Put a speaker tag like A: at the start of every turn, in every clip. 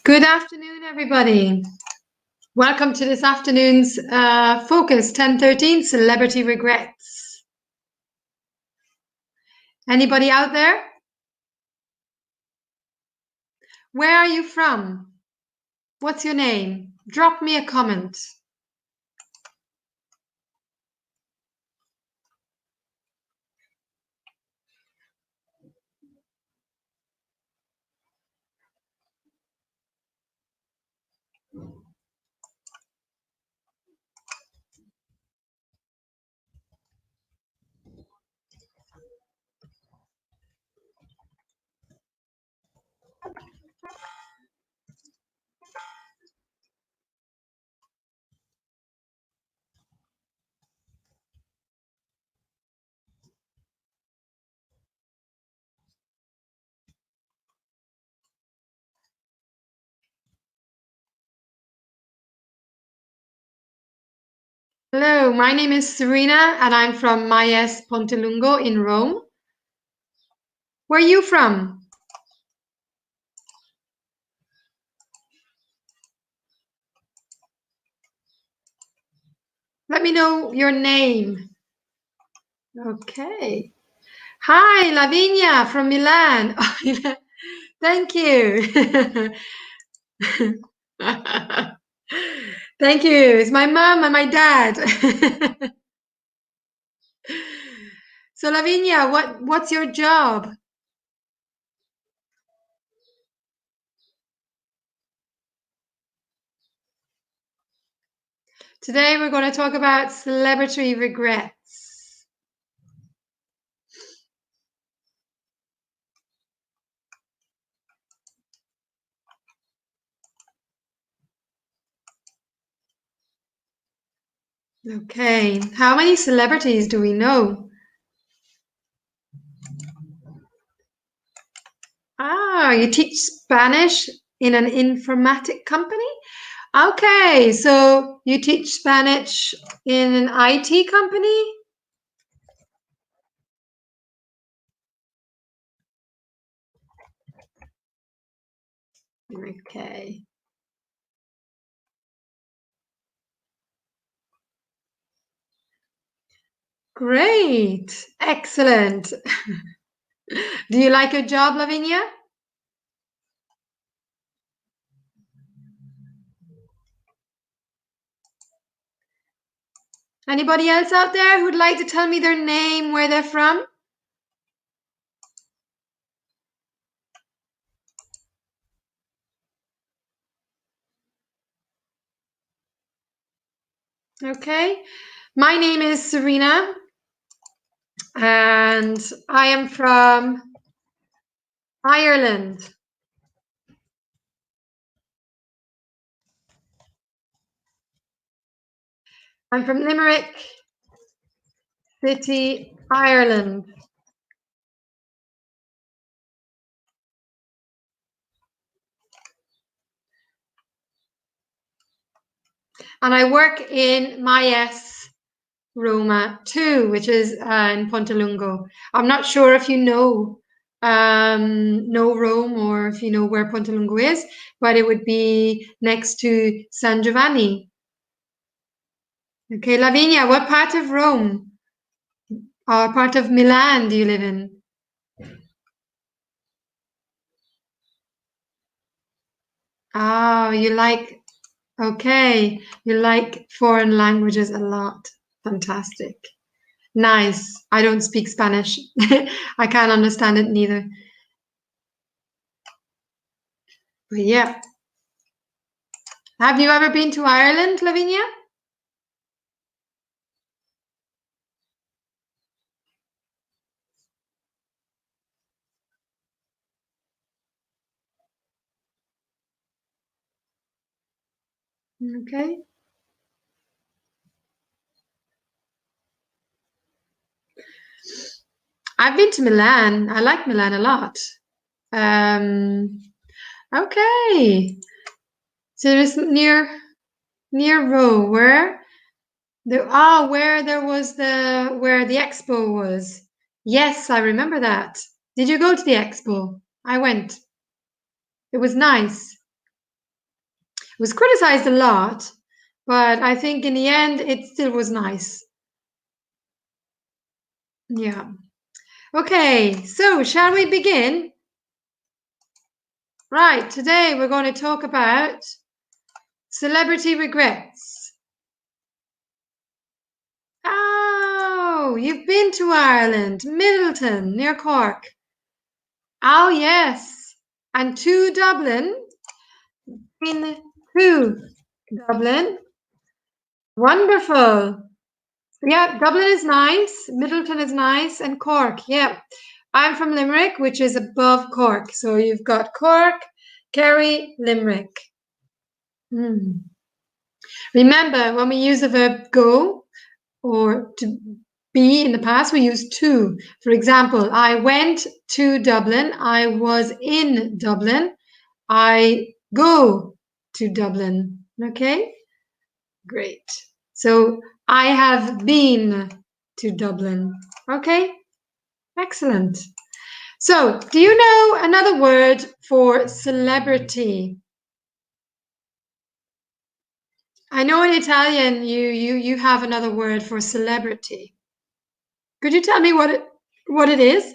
A: Good afternoon, everybody. Welcome to this afternoon's Focus 1013 Celebrity Regrets. Anybody out there? Where are you from? What's your name? Drop me a comment. Hello, my name is Serena and I'm from Myes, Pontelungo in Rome. Where are you from? Let me know your name. Okay. Hi, Lavinia from Milan. Thank you. Thank you. It's my mom and my dad. So Lavinia, what's your job? Today we're going to talk about celebrity regrets. Okay, how many celebrities do we know? Ah, you teach Spanish in an informatic company? Okay, so you teach Spanish in an IT company? Okay. Great. Excellent. Do you like your job, Lavinia? Anybody else out there who'd like to tell me their name, where they're from? Okay. My name is Serena, and I am from Ireland. I'm from Limerick City, Ireland. And I work in Myes, Roma too, which is in Pontelungo. I'm not sure if you know Rome or if you know where Pontelungo is, but it would be next to San Giovanni. Okay, Lavinia, what part of Rome or part of Milan do you live in? Oh, okay, you like foreign languages a lot. Fantastic. Nice. I don't speak Spanish. I can't understand it neither. But yeah. Have you ever been to Ireland, Lavinia? Okay. I've been to Milan. I like Milan a lot. Okay. So it's near Rome. Where? Where there was where the expo was. Yes, I remember that. Did you go to the expo? I went. It was nice. It was criticized a lot, but I think in the end it still was nice. Yeah. Okay, so shall we begin? Right, today we're going to talk about celebrity regrets. Oh, you've been to Ireland, Middleton, near Cork. Oh, yes. And to Dublin. Been to Dublin. Wonderful. Yeah, Dublin is nice. Middleton is nice. And Cork, yeah. I'm from Limerick, which is above Cork. So you've got Cork, Kerry, Limerick. Remember, when we use the verb go or to be in the past, we use to. For example, I went to Dublin. I was in Dublin. I go to Dublin. Okay, great. So I have been to Dublin. Okay, excellent. So, do you know another word for celebrity? I know in Italian you have another word for celebrity. Could you tell me what it is?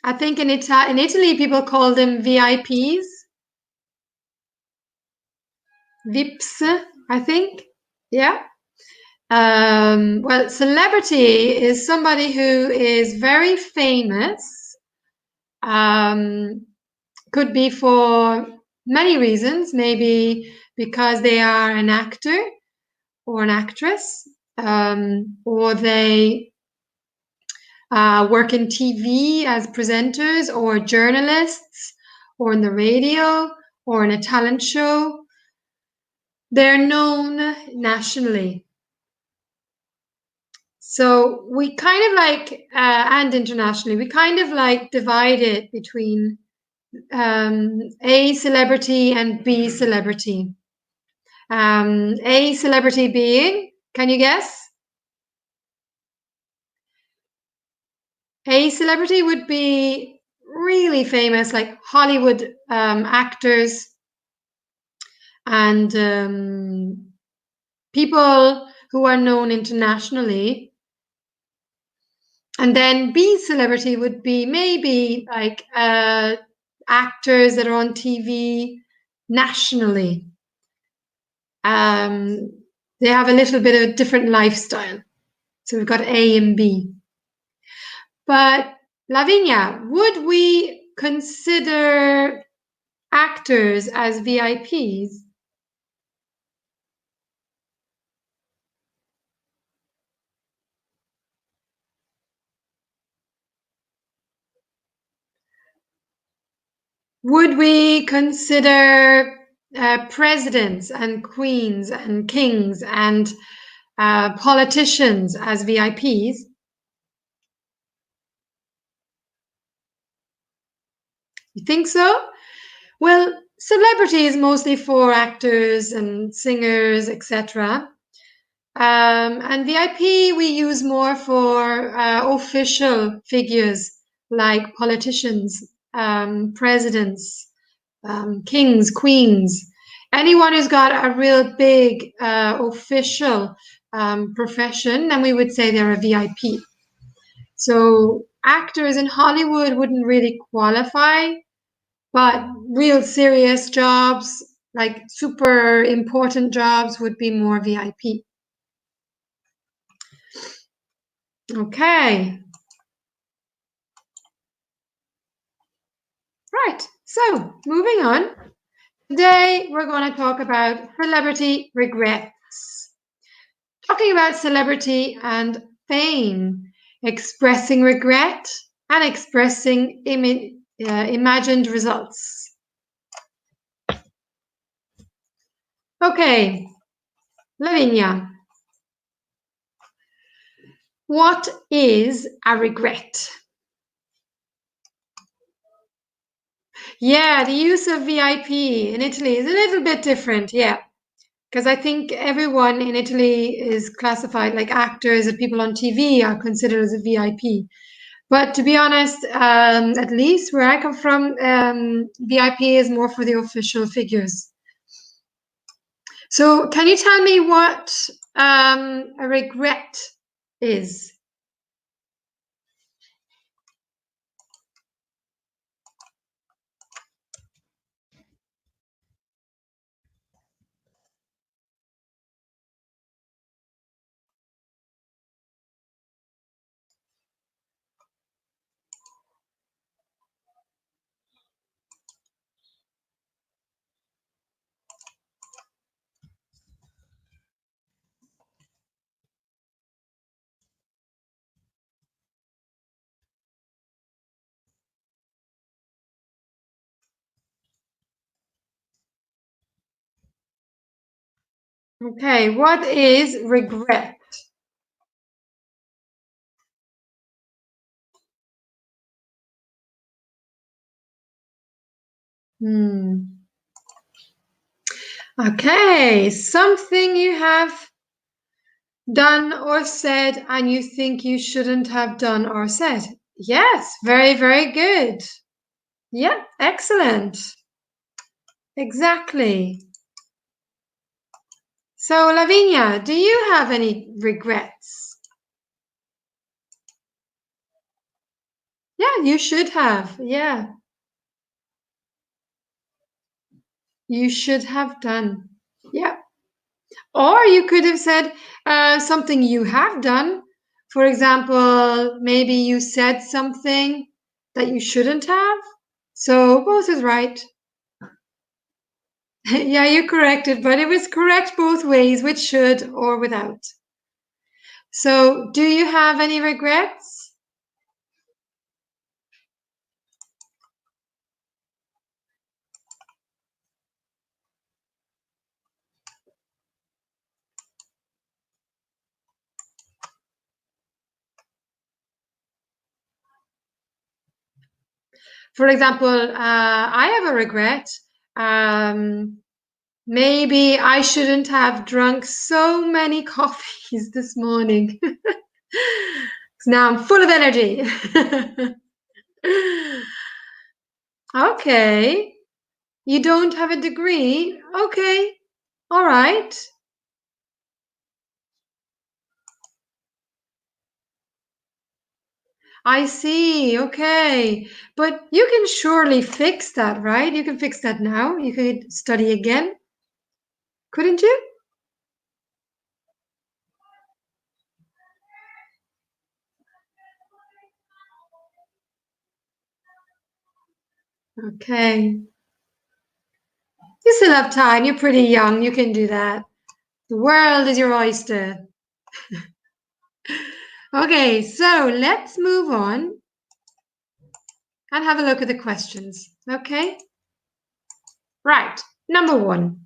A: I think in Italy people call them VIPs, VIPs, I think. Yeah. Well, celebrity is somebody who is very famous. Um, could be for many reasons, maybe because they are an actor or an actress, or they work in TV as presenters or journalists, or in the radio, or in a talent show. They're known nationally. So we kind of and internationally, we kind of divide it between A celebrity and B celebrity. A celebrity being, can you guess? A celebrity would be really famous, like Hollywood actors and people who are known internationally. And then B celebrity would be maybe actors that are on TV nationally. They have a little bit of a different lifestyle. So we've got A and B. But Lavinia, would we consider actors as VIPs? Would we consider presidents and queens and kings and politicians as VIPs? You think so? Well, celebrity is mostly for actors and singers, etc. And VIP we use more for official figures like politicians, presidents, kings, queens, anyone who's got a real big official profession, then we would say they're a VIP. So actors in Hollywood wouldn't really qualify, but real serious jobs, like super important jobs, would be more VIP. Okay. Right. So moving on. Today we're going to talk about celebrity regrets. Talking about celebrity and fame, expressing regret and expressing imagined results. Okay, Lavinia, what is a regret? Yeah, the use of VIP in Italy is a little bit different. Yeah. Because I think everyone in Italy is classified like actors and people on TV are considered as a VIP. But to be honest, at least where I come from, VIP is more for the official figures. So, can you tell me what a regret is? Okay, what is regret? Hmm. Okay, something you have done or said and you think you shouldn't have done or said. Yes, very, very good. Yeah, excellent. Exactly. So, Lavinia, do you have any regrets? Yeah, you should have. Yeah, you should have done. Yeah. Or you could have said something you have done. For example, maybe you said something that you shouldn't have. So both is right. Yeah, you corrected, but it was correct both ways, with should or without. So, do you have any regrets? For example, I have a regret. Um, Maybe I shouldn't have drunk so many coffees this morning. 'Cause now I'm full of energy. Okay. You don't have a degree? Okay. All right. I see. Okay. But you can surely fix that, right? You can fix that now. You could study again, couldn't you? Okay. You still have time. You're pretty young. You can do that. The world is your oyster. Okay, so let's move on and have a look at the questions. Okay, right. Number one,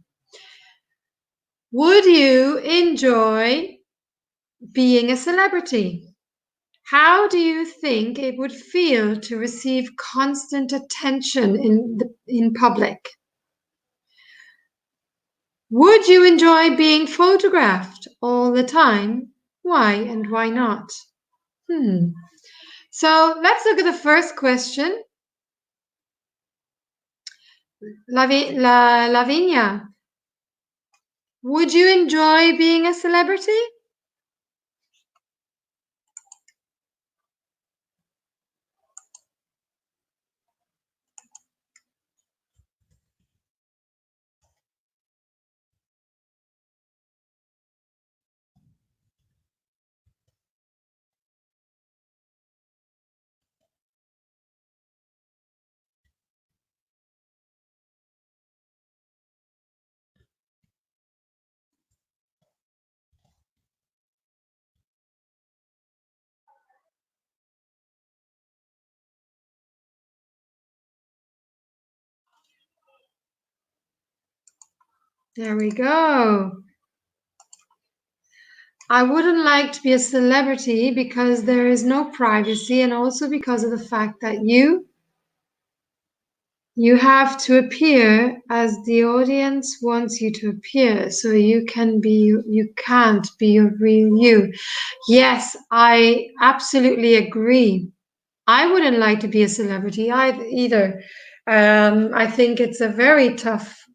A: would you enjoy being a celebrity? How do you think it would feel to receive constant attention in public? Would you enjoy being photographed all the time? Why and why not? Hmm. So let's look at the first question. Lavinia, would you enjoy being a celebrity? There we go. I wouldn't like to be a celebrity because there is no privacy, and also because of the fact that You have to appear as the audience wants you to appear, so you can't be your real you. Yes, I absolutely agree. I wouldn't like to be a celebrity either. I think it's a very tough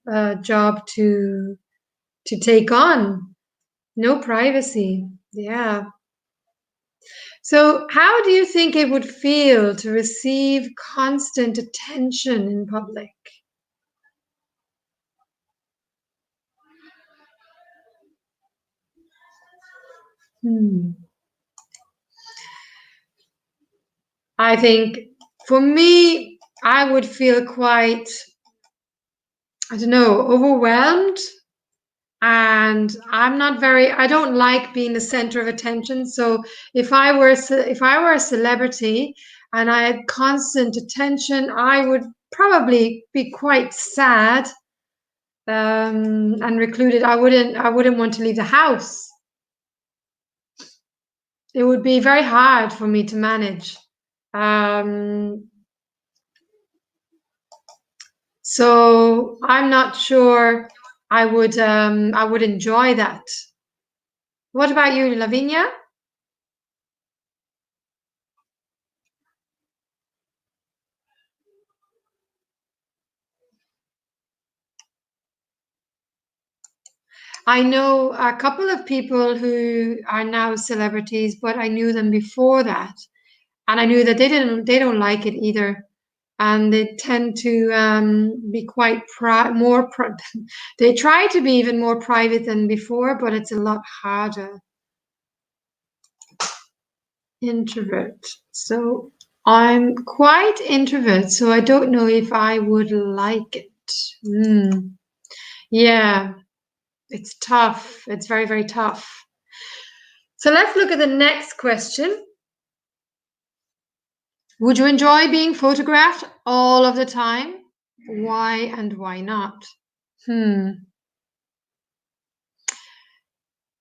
A: job to take on. No privacy. Yeah. So, how do you think it would feel to receive constant attention in public? Hmm. I think for me, I would feel quite, I don't know, overwhelmed. And I don't like being the center of attention. So if I were a celebrity and I had constant attention, I would probably be quite sad and recluded. I wouldn't want to leave the house. It would be very hard for me to manage. Um, so I'm not sure I would enjoy that. What about you, Lavinia? I know a couple of people who are now celebrities, but I knew them before that, and I knew that they don't like it either, and they tend to be quite they try to be even more private than before, but it's a lot harder. Introvert. So I'm quite introvert, so I don't know if I would like it. Hmm. Yeah, it's tough. It's very, very tough. So let's look at the next question. Would you enjoy being photographed all of the time? Why and why not? Hmm.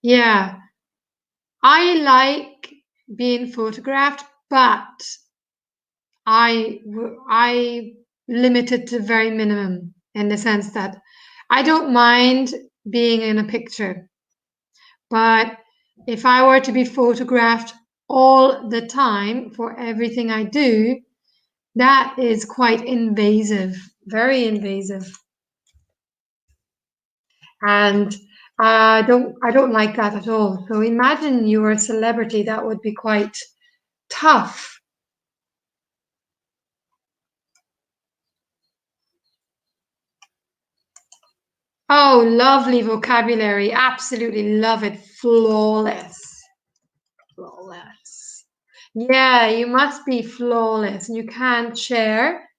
A: Yeah, I like being photographed, but I limit it to very minimum in the sense that I don't mind being in a picture, but if I were to be photographed all the time for everything I do, that is quite invasive, very invasive. And I don't like that at all. So imagine you were a celebrity, that would be quite tough. Oh, lovely vocabulary. Absolutely love it. Flawless. Flawless. Yeah, you must be flawless and you can't share.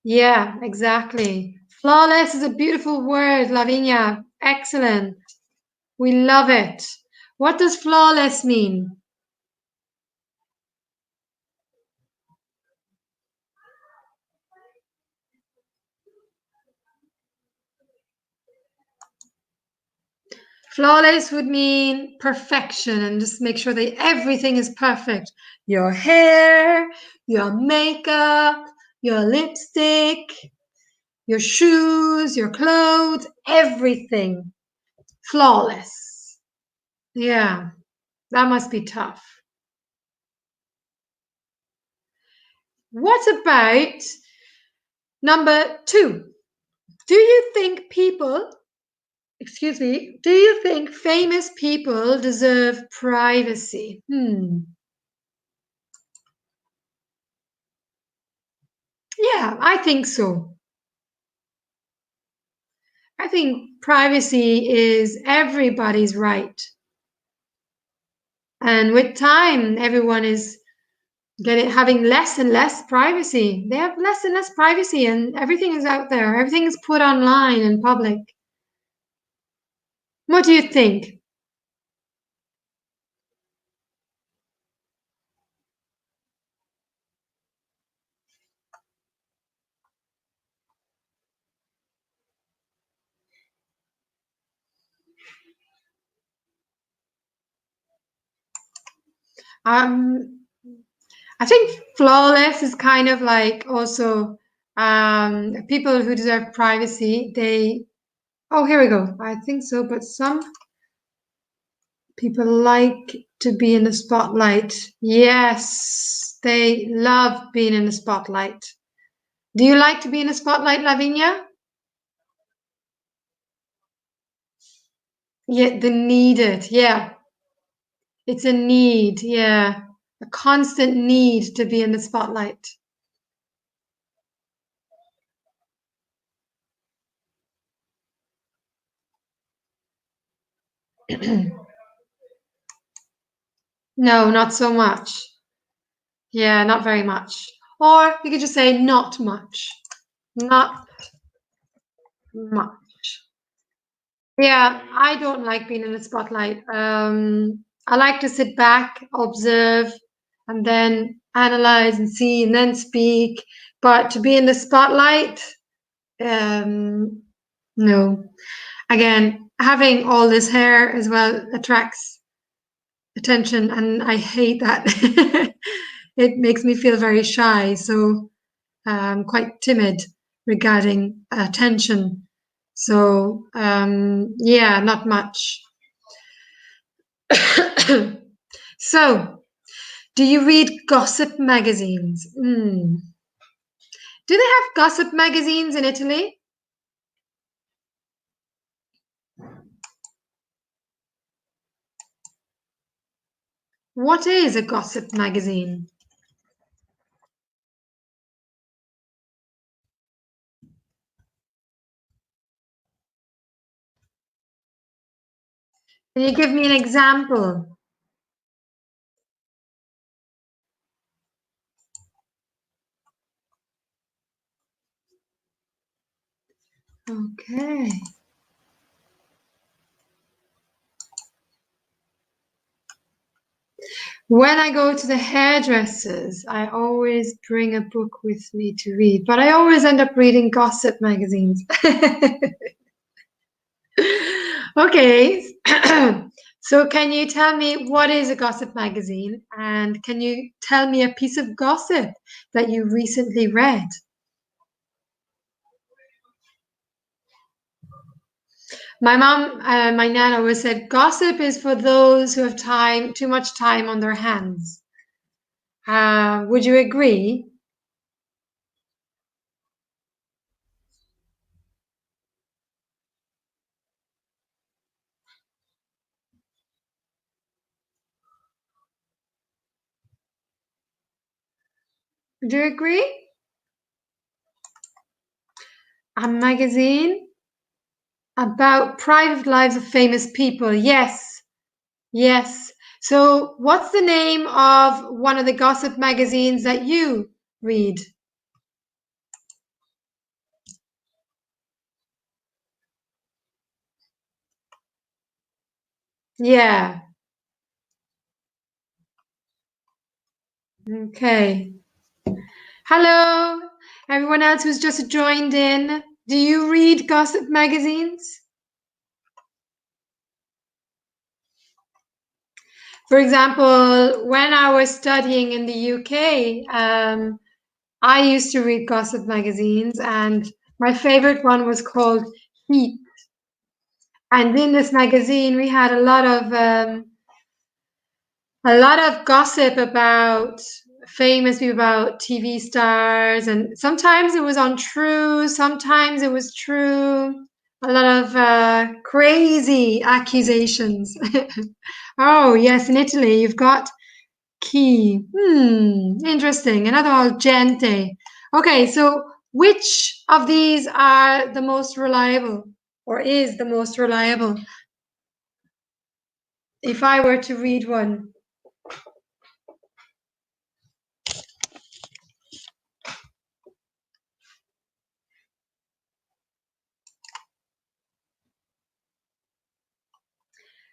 A: Yeah, exactly. Flawless is a beautiful word, Lavinia. Excellent. We love it. What does flawless mean? Flawless would mean perfection and just make sure that everything is perfect. Your hair, your makeup, your lipstick, your shoes, your clothes, everything. Flawless. Yeah, that must be tough. What about number two? Do you think do you think famous people deserve privacy? Hmm. Yeah, I think so. I think privacy is everybody's right. And with time, everyone is having less and less privacy. They have less and less privacy, and everything is out there. Everything is put online in public. What do you think? Um, I think flawless is kind of like also People who deserve privacy, they. Oh, here we go. I think so, but some people like to be in the spotlight. Yes, they love being in the spotlight. Do you like to be in the spotlight, Lavinia? Yeah, the needed. Yeah, it's a need. Yeah, a constant need to be in the spotlight. No, not so much. Yeah, not very much. Or you could just say not much. Not much. Yeah, I don't like being in the spotlight. I like to sit back, observe, and then analyze and see and then speak. But to be in the spotlight, no. Again, having all this hair as well attracts attention, and I hate that. It makes me feel very shy, so quite timid regarding attention. So yeah, not much. So, do you read gossip magazines? Do they have gossip magazines in Italy? What is a gossip magazine? Can you give me an example? Okay. When I go to the hairdressers, I always bring a book with me to read, but I always end up reading gossip magazines. Okay. So can you tell me what is a gossip magazine? And can you tell me a piece of gossip that you recently read? My mom, my nana always said, gossip is for those who have too much time on their hands. Would you agree? Do you agree? A magazine about private lives of famous people. Yes, yes. So, what's the name of one of the gossip magazines that you read? Yeah. Okay. Hello, everyone else who's just joined in. Do you read gossip magazines? For example, when I was studying in the UK, I used to read gossip magazines, and my favorite one was called Heat. And in this magazine, we had a lot of gossip about famous people, about TV stars, and sometimes it was untrue, sometimes it was true. A lot of crazy accusations. Oh, yes, in Italy, you've got key. Interesting. Another all gente. Okay, so which of these are the most reliable or is the most reliable? If I were to read one,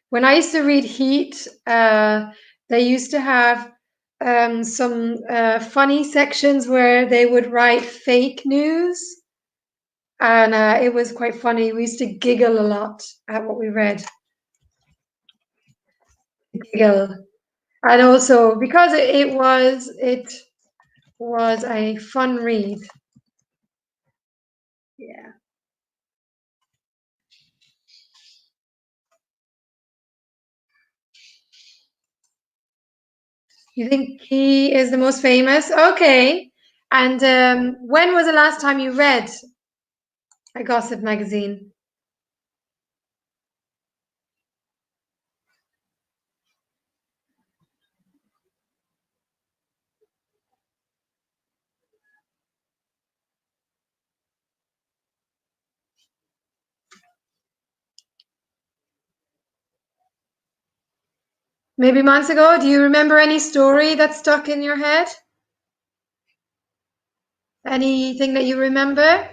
A: when I used to read Heat, they used to have some funny sections where they would write fake news, and it was quite funny. We used to giggle a lot at what we read. Giggle. And also because it was a fun read. You think he is the most famous? Okay. And when was the last time you read a gossip magazine? Maybe months ago? Do you remember any story that stuck in your head? Anything that you remember?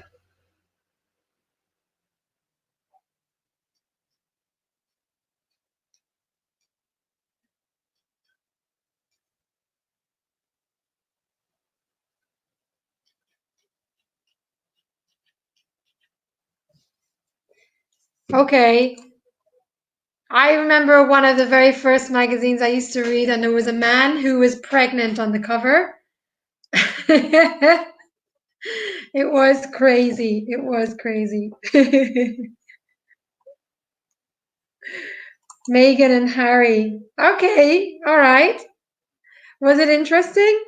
A: Okay. I remember one of the very first magazines I used to read, and there was a man who was pregnant on the cover. It was crazy. It was crazy. Meghan and Harry. Okay, all right. Was it interesting?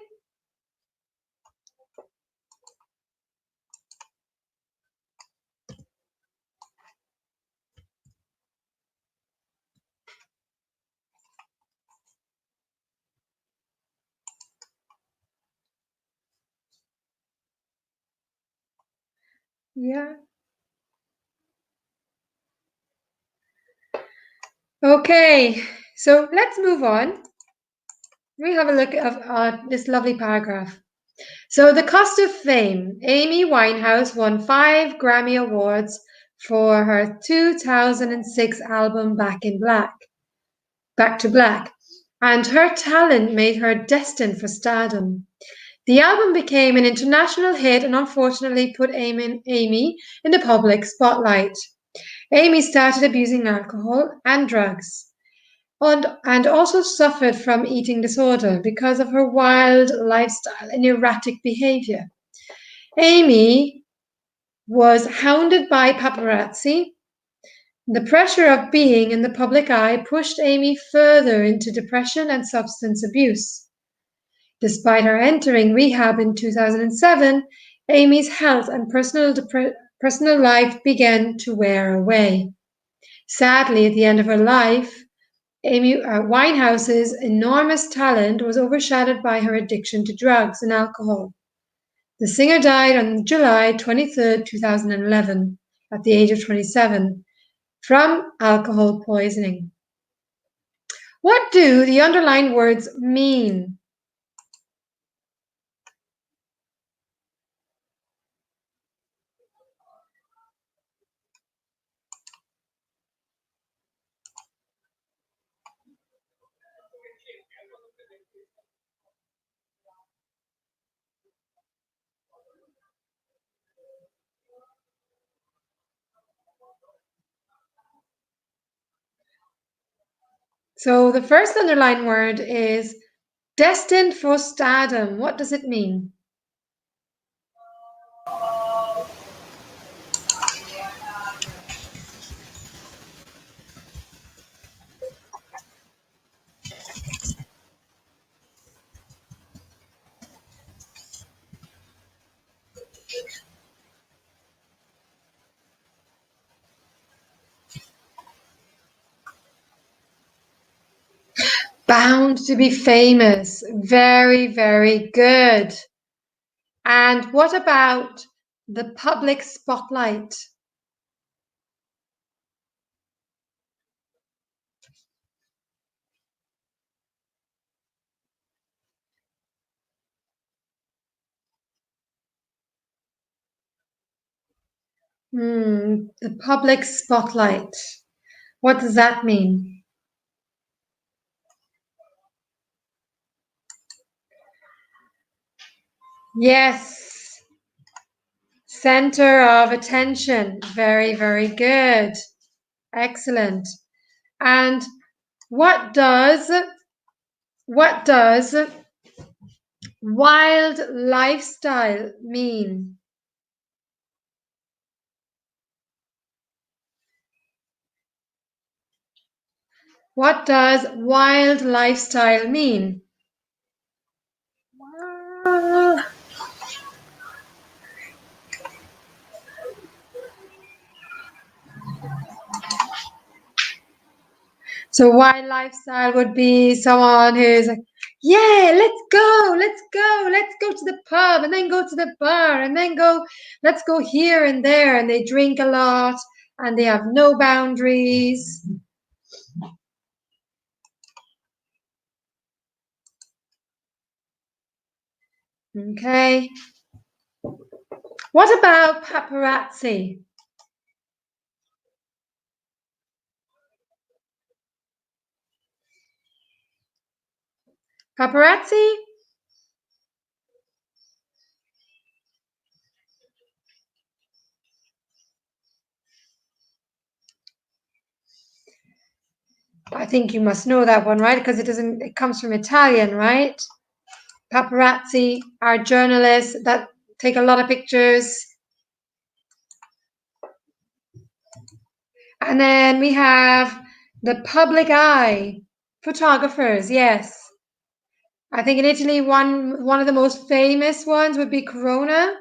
A: Yeah. Okay, so let's move on. We have a look at this lovely paragraph. So, the cost of fame. Amy Winehouse won 5 Grammy Awards for her 2006 album Back to Black, and her talent made her destined for stardom. The album became an international hit and unfortunately put Amy in the public spotlight. Amy started abusing alcohol and drugs and also suffered from eating disorder because of her wild lifestyle and erratic behavior. Amy was hounded by paparazzi. The pressure of being in the public eye pushed Amy further into depression and substance abuse. Despite her entering rehab in 2007, Amy's health and personal life began to wear away. Sadly, at the end of her life, Amy Winehouse's enormous talent was overshadowed by her addiction to drugs and alcohol. The singer died on July 23rd, 2011, at the age of 27, from alcohol poisoning. What do the underlined words mean? So the first underlined word is destined for stardom. What does it mean? Bound to be famous. Very, very good. And what about the public spotlight? The public spotlight. What does that mean? Yes, center of attention. Very, very good. Excellent. And what does what does wild lifestyle mean? What does wild lifestyle mean? So wine lifestyle would be someone who's like, yeah, let's go to the pub and then go to the bar and then let's go here and there. And they drink a lot and they have no boundaries. Okay. What about paparazzi? Paparazzi? I think you must know that one, right? Because it comes from Italian, right? Paparazzi are journalists that take a lot of pictures. And then we have the public eye, photographers, yes. I think in Italy, one of the most famous ones would be Corona.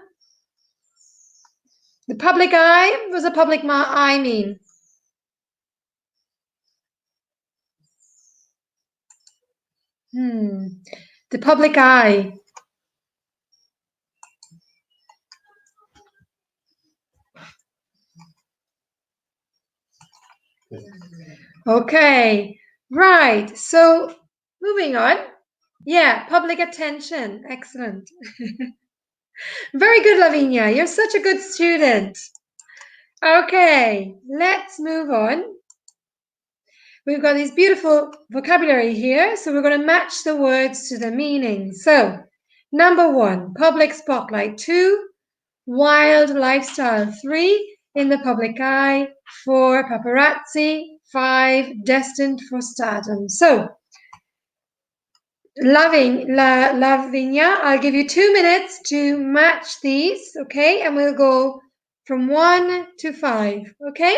A: The public eye was a public eye mean. The public eye. Okay, right. So moving on. Yeah, public attention. Excellent. Very good, Lavinia. You're such a good student. Okay, let's move on. We've got these beautiful vocabulary here, so we're going to match the words to the meaning. So, number 1, public spotlight. 2, wild lifestyle. 3, in the public eye. 4, paparazzi. 5, destined for stardom. So, Lavinia, I'll give you 2 minutes to match these, okay? And we'll go from 1 to 5, okay?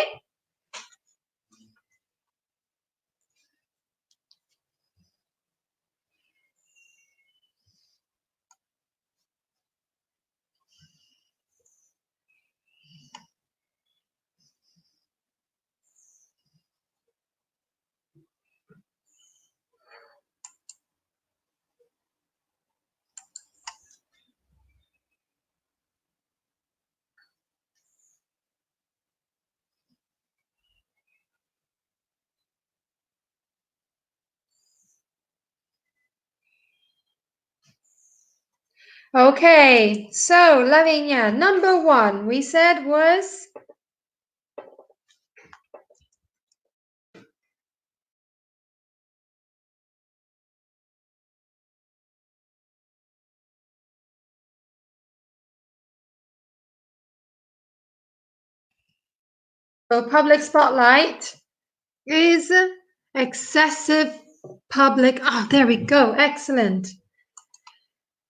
A: Okay, so Lavinia, number 1 we said was public spotlight is excessive public. Oh, there we go. Excellent.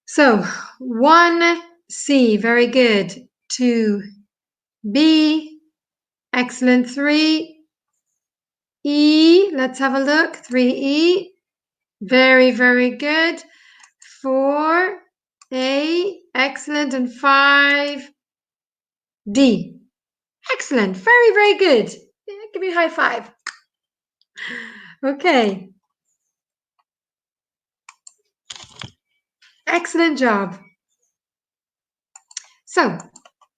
A: So 1C, very good. 2B, excellent. 3E, let's have a look. 3E, very, very good. 4A, excellent. And 5D. Excellent. Very, very good. Yeah, give me a high five. Okay. Excellent job. So,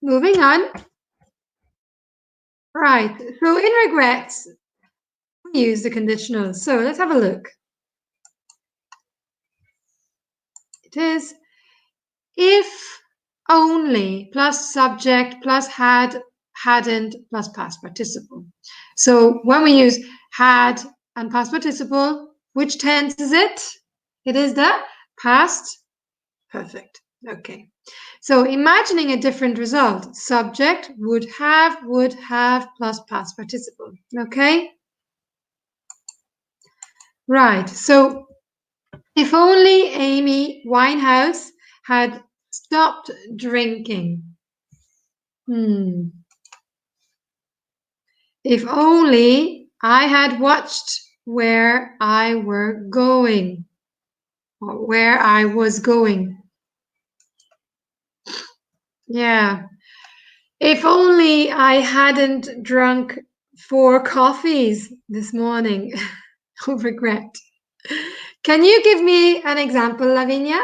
A: moving on. Right. So, in regrets, we use the conditional. So, let's have a look. It is if only plus subject plus had, hadn't plus past participle. So when we use had and past participle, which tense is it? It is the past perfect. Okay. So imagining a different result, subject would have plus past participle. Okay. Right. So if only Amy Winehouse had stopped drinking. If only I had watched where I were going or where I was going. Yeah. If only I hadn't drunk 4 coffees this morning. of regret. Can you give me an example, Lavinia?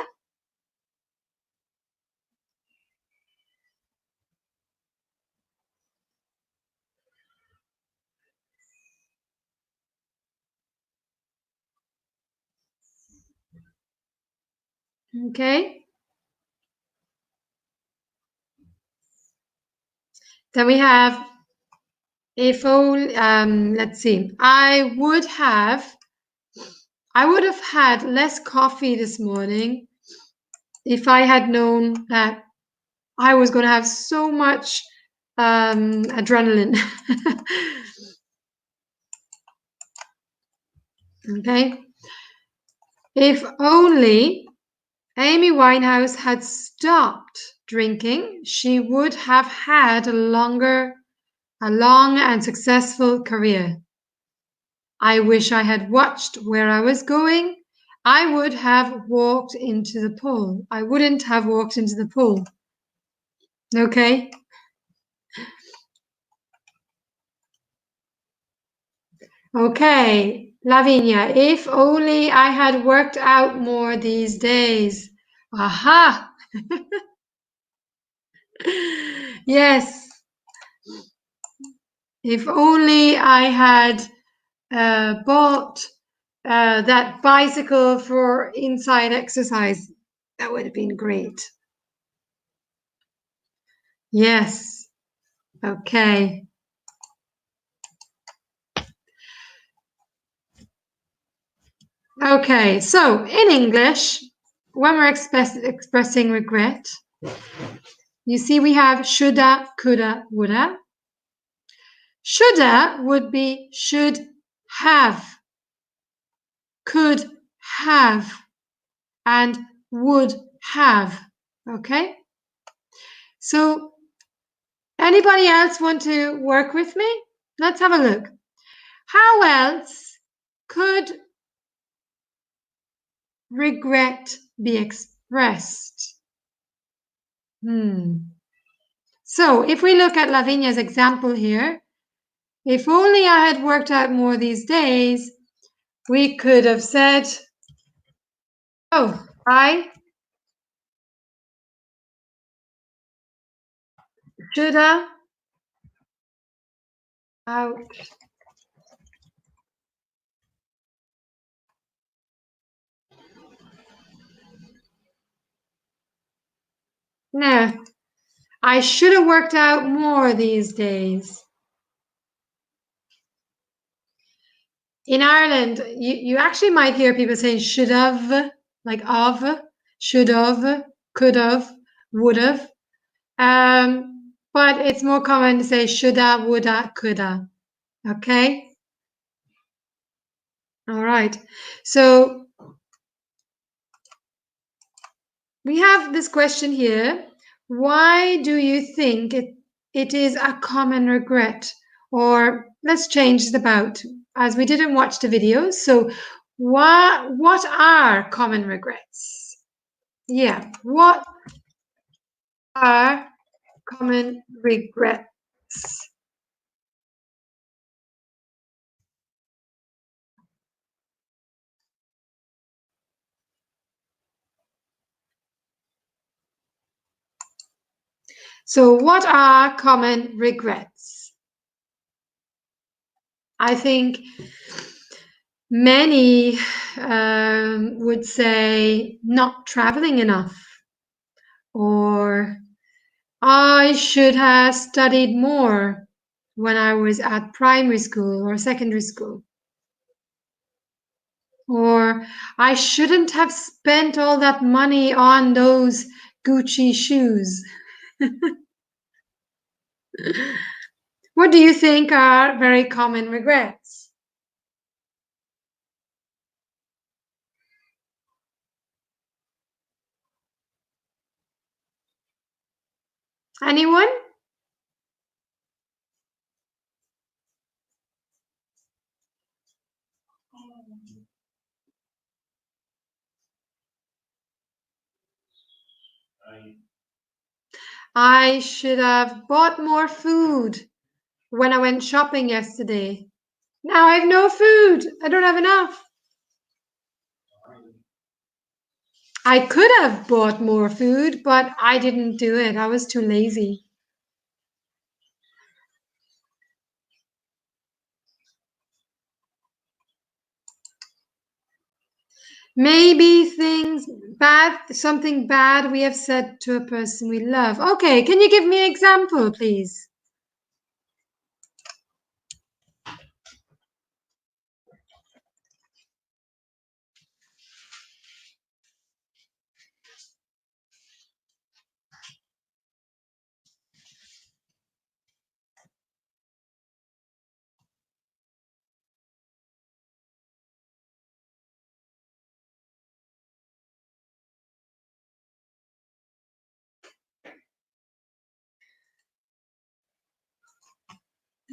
A: Okay. Then we have if only, let's see. I would have had less coffee this morning if I had known that I was going to have so much adrenaline. Okay. If only Amy Winehouse had stopped drinking, she would have had a long and successful career. I wish I had watched where I was going. I would have walked into the pool. I wouldn't have walked into the pool. Okay. Okay. Lavinia, if only I had worked out more these days. Aha. Yes. If only I had bought that bicycle for inside exercise. That would have been great. Yes. Okay. Okay, so in English, when we're expressing regret, you see we have shoulda, coulda, woulda. Shoulda would be should have, could have, and would have. Okay? So anybody else want to work with me? Let's have a look. How else could regret be expressed? So if we look at Lavinia's example here, if only I had worked out more these days, we could have said, oh, I should have out. No, I should have worked out more these days. In Ireland, you actually might hear people saying should have, like of, should have, could have, would have. But it's more common to say shoulda, woulda, coulda. Okay? All right. So we have this question here. Why do you think it is a common regret? Or let's change the about, as we didn't watch the videos. So what are common regrets? Yeah, what are common regrets? So what are common regrets? I think many would say not traveling enough, or I should have studied more when I was at primary school or secondary school, or I shouldn't have spent all that money on those Gucci shoes. What do you think are very common regrets? Anyone? I should have bought more food when I went shopping yesterday. Now I have no food. I don't have enough. I could have bought more food, but I didn't do it. I was too lazy. Maybe something bad we have said to a person we love. Okay, can you give me an example, please?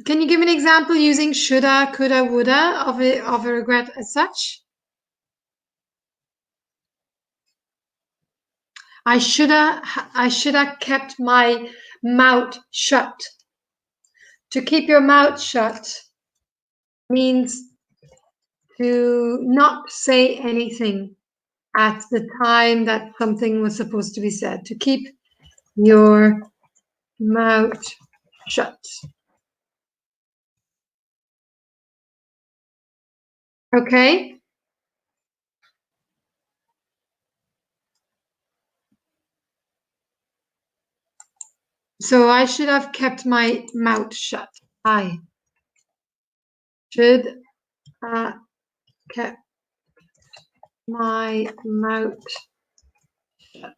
A: Can you give me an example using shoulda, coulda, woulda of a regret as such? I shoulda kept my mouth shut. To keep your mouth shut means to not say anything at the time that something was supposed to be said. To keep your mouth shut. Okay? So I should have kept my mouth shut. I should have kept my mouth shut.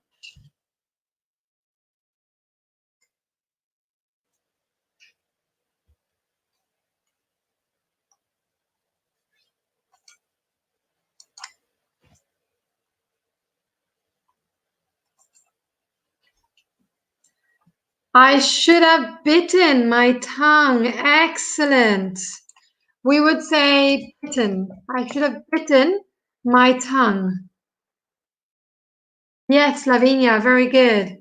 A: I should have bitten my tongue. Excellent. We would say bitten. I should have bitten my tongue. Yes, Lavinia, very good.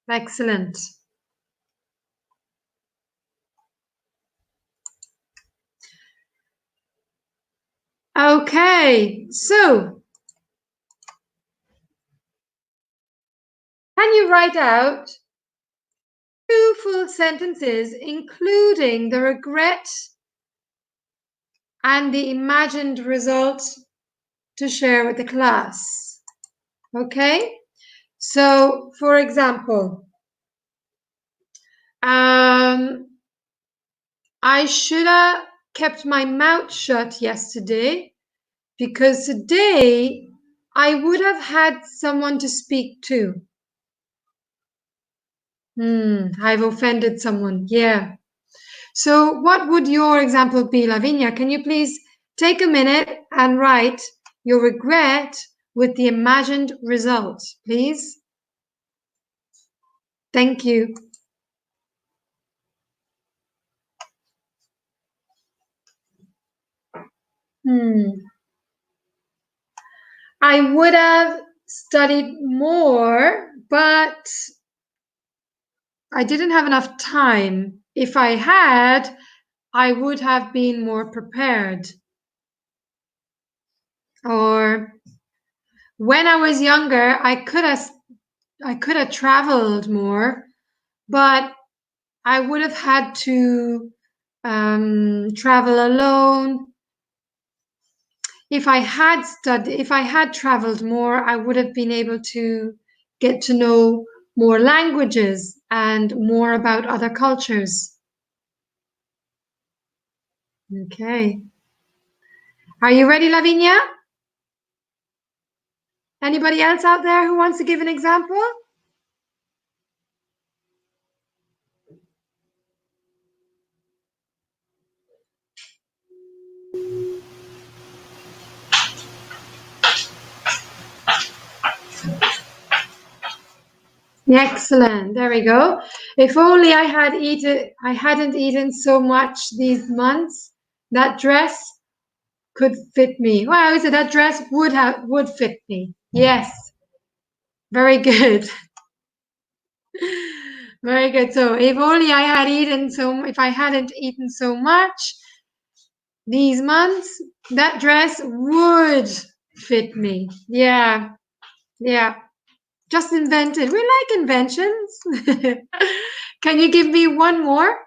A: Excellent. Okay, so can you write out 2 full sentences, including the regret and the imagined result to share with the class? Okay, so for example, I should have kept my mouth shut yesterday because today I would have had someone to speak to. I've offended someone. Yeah. So what would your example be, Lavinia? Can you please take a minute and write your regret with the imagined result, please? Thank you. I would have studied more, but I didn't have enough time. If I had, I would have been more prepared. Or when I was younger, I could have traveled more, but I would have had to travel alone. If I had traveled more, I would have been able to get to know more languages and more about other cultures. Okay. Are you ready, Lavinia? Anybody else out there who wants to give an example? Excellent. There we go. If only I hadn't eaten so much these months, that dress could fit me. Well, I would say that dress would fit me. Yes. Very good. Very good. So if only I had eaten if I hadn't eaten so much these months, that dress would fit me. Yeah. Yeah. Just invented. We like inventions. Can you give me one more?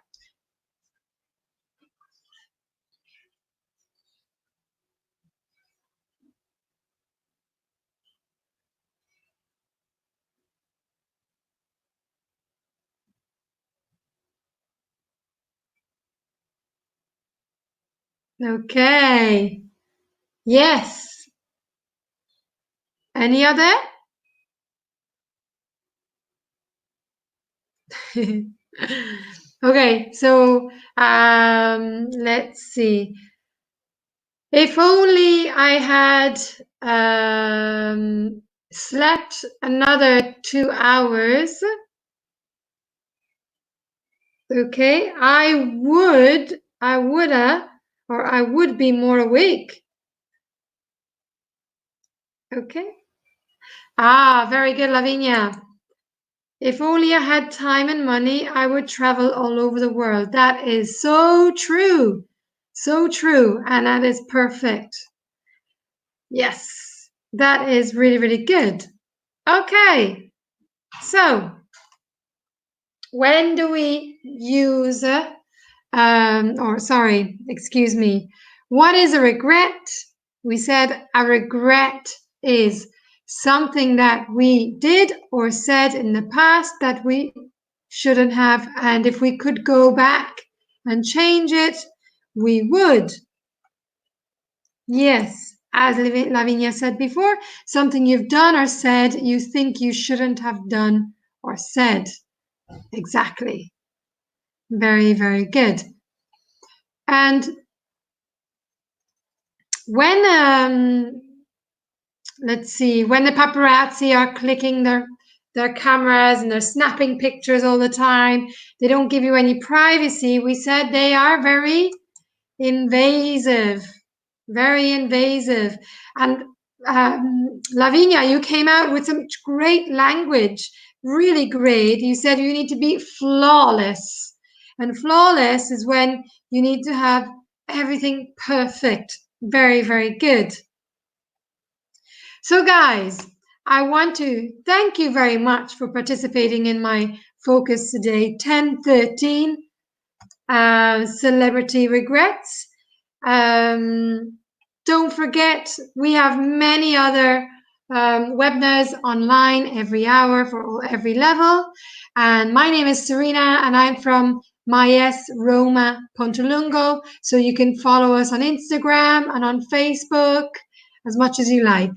A: Okay. Yes. Any other? Okay, so let's see. If only I had slept another 2 hours, okay, I would be more awake. Okay. Ah, very good, Lavinia. If only I had time and money, I would travel all over the world. That is so true. So true. And that is perfect. Yes, that is really, really good. Okay. So, when do we use, or sorry, excuse me, what is a regret? We said a regret is something that we did or said in the past that we shouldn't have, and if we could go back and change it, we would. Yes, as Lavinia said before, something you've done or said you think you shouldn't have done or said. Exactly. Very, very good. And when let's see, when the paparazzi are clicking their cameras and they're snapping pictures all the time, they don't give you any privacy. We said they are very invasive, very invasive. And Lavinia, you came out with some great language, really great. You said you need to be flawless. And flawless is when you need to have everything perfect. Very, very good. So, guys, I want to thank you very much for participating in my focus today, 1013 celebrity regrets. Don't forget, we have many other webinars online every hour for every level. And my name is Serena, and I'm from Myes, Roma, Pontolungo. So you can follow us on Instagram and on Facebook as much as you like.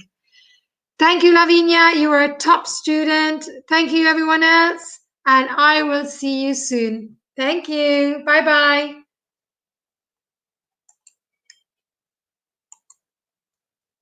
A: Thank you, Lavinia. You are a top student. Thank you, everyone else. And I will see you soon. Thank you. Bye-bye.